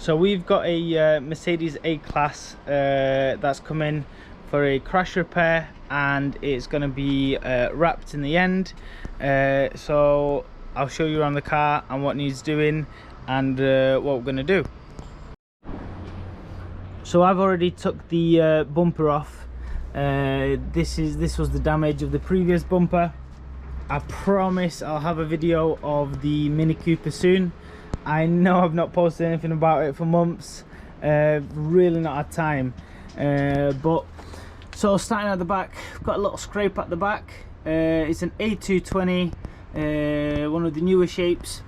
So we've got a Mercedes A-Class that's come in for a crash repair, and it's going to be wrapped in the end. So I'll show you around the car and what needs doing and what we're going to do. So I've already took the bumper off. This was the damage of the previous bumper. I promise I'll have a video of the Mini Cooper soon. I know I've not posted anything about it for months, really not had time. But so starting at the back, I've got a little scrape at the back. It's an A220, one of the newer shapes.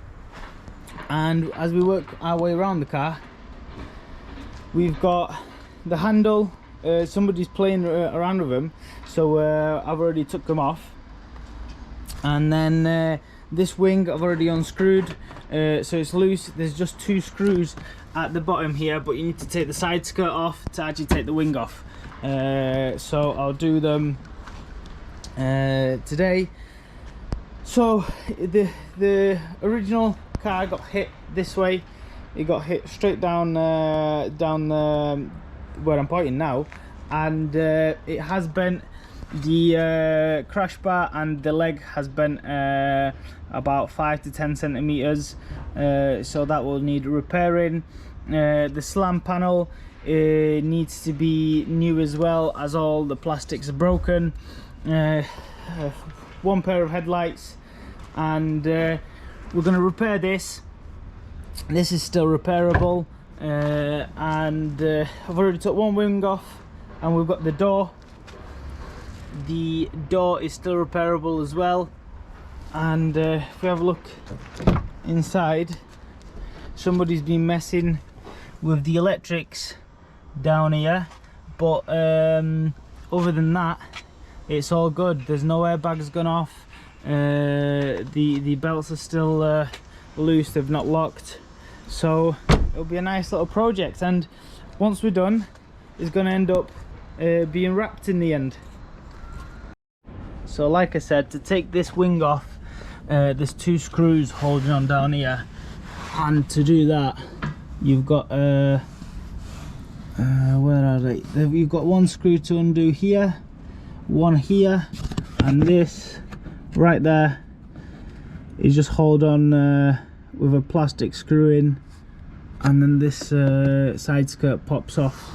And as we work our way around the car, we've got the handle. Somebody's playing around with them, so I've already took them off. And then this wing I've already unscrewed, so it's loose. There's just 2 screws at the bottom here, but you need to take the side skirt off to actually take the wing off. So I'll do them today. So the original car got hit this way. It got hit straight down where I'm pointing now, and it has bent. The crash bar and the leg has bent about 5 to 10 centimeters, so that will need repairing. The slam panel needs to be new as well, as all the plastics are broken. 1 pair of headlights, and we're going to repair this. This is still repairable, and I've already took 1 wing off, and we've got the door. The door is still repairable as well. And if we have a look inside, somebody's been messing with the electrics down here, but other than that, it's all good. There's no airbags gone off. The belts are still loose, they've not locked, so it'll be a nice little project. And once we're done, it's going to end up being wrapped in the end. So like I said, to take this wing off, there's 2 screws holding on down here, and to do that you've got where are they? You've got 1 screw to undo here, 1 here, and this right there is just hold on with a plastic screw in, and then this side skirt pops off.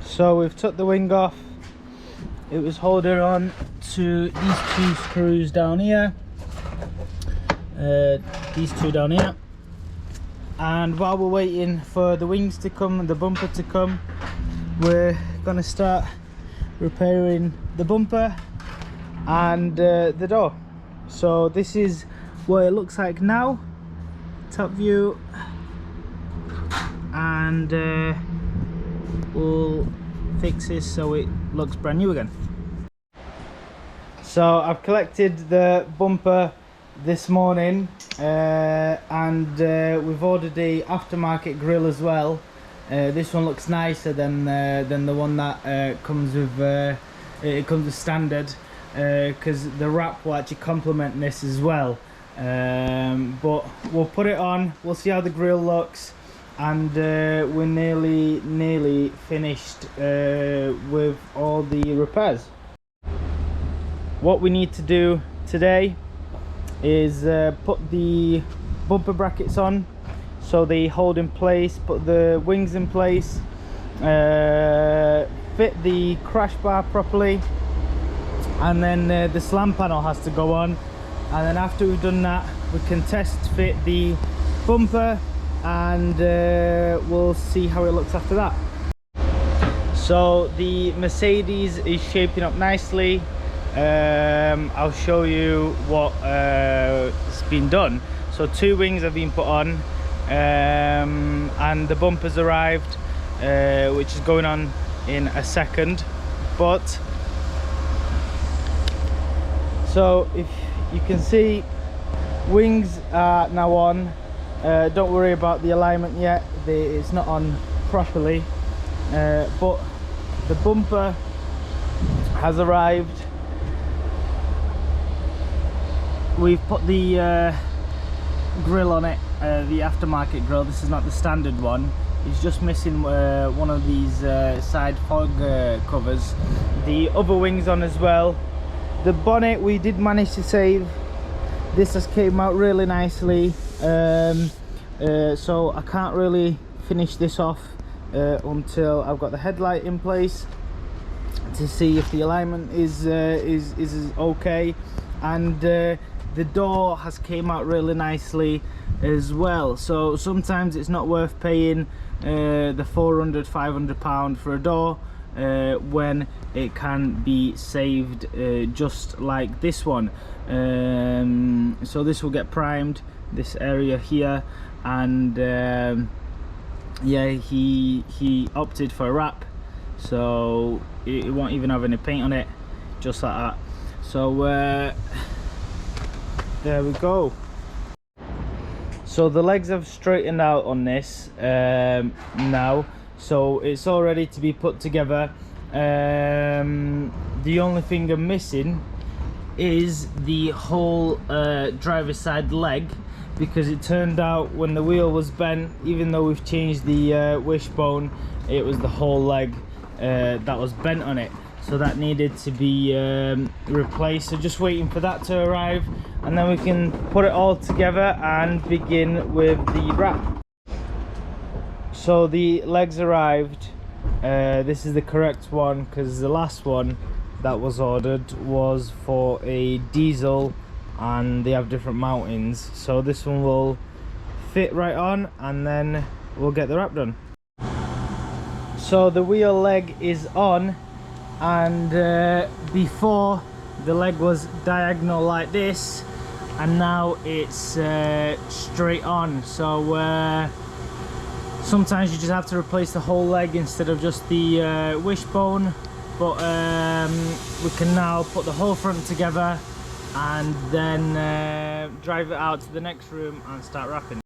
So we've took the wing off. It was holding on to these 2 screws down here, these 2 down here, and while we're waiting for the wings to come and the bumper to come, we're going to start repairing the bumper and the door. So this is what it looks like now, top view, and we'll fix this so it looks brand new again. So I've collected the bumper this morning, and we've ordered a aftermarket grille as well. This one looks nicer than the one that comes with it comes with standard, because the wrap will actually complement this as well. But we'll put it on, we'll see how the grille looks, and we're nearly finished with all the repairs. What we need to do today is put the bumper brackets on so they hold in place, put the wings in place, fit the crash bar properly, and then the slam panel has to go on, and then after we've done that, we can test fit the bumper, and we'll see how it looks after that. So the Mercedes is shaping up nicely. I'll show you what has been done. So 2 wings have been put on, and the bumper's arrived, which is going on in a second. But so if you can see, wings are now on. Don't worry about the alignment yet, it's not on properly, but the bumper has arrived. We've put the grill on it the aftermarket grille. This is not the standard one. It's just missing one of these side fog covers. The other wings on as well. The bonnet we did manage to save. This has came out really nicely. So I can't really finish this off until I've got the headlight in place to see if the alignment is okay, and the door has came out really nicely as well. So sometimes it's not worth paying the 400-500 pound for a door when it can be saved just like this one. So this will get primed, this area here, and yeah, he opted for a wrap, so it won't even have any paint on it, just like that. So there we go. So the legs have straightened out on this now, so it's all ready to be put together. The only thing I'm missing is the whole driver's side leg, because it turned out when the wheel was bent, even though we've changed the wishbone, it was the whole leg that was bent on it, so that needed to be replaced. So just waiting for that to arrive, and then we can put it all together and begin with the wrap. So the legs arrived. This is the correct one, because the last one that was ordered was for a diesel and they have different mountings, so this one will fit right on, and then we'll get the wrap done. So the wheel leg is on, and before the leg was diagonal like this, and now it's straight on. So sometimes you just have to replace the whole leg instead of just the wishbone, but we can now put the whole front together and then drive it out to the next room and start wrapping.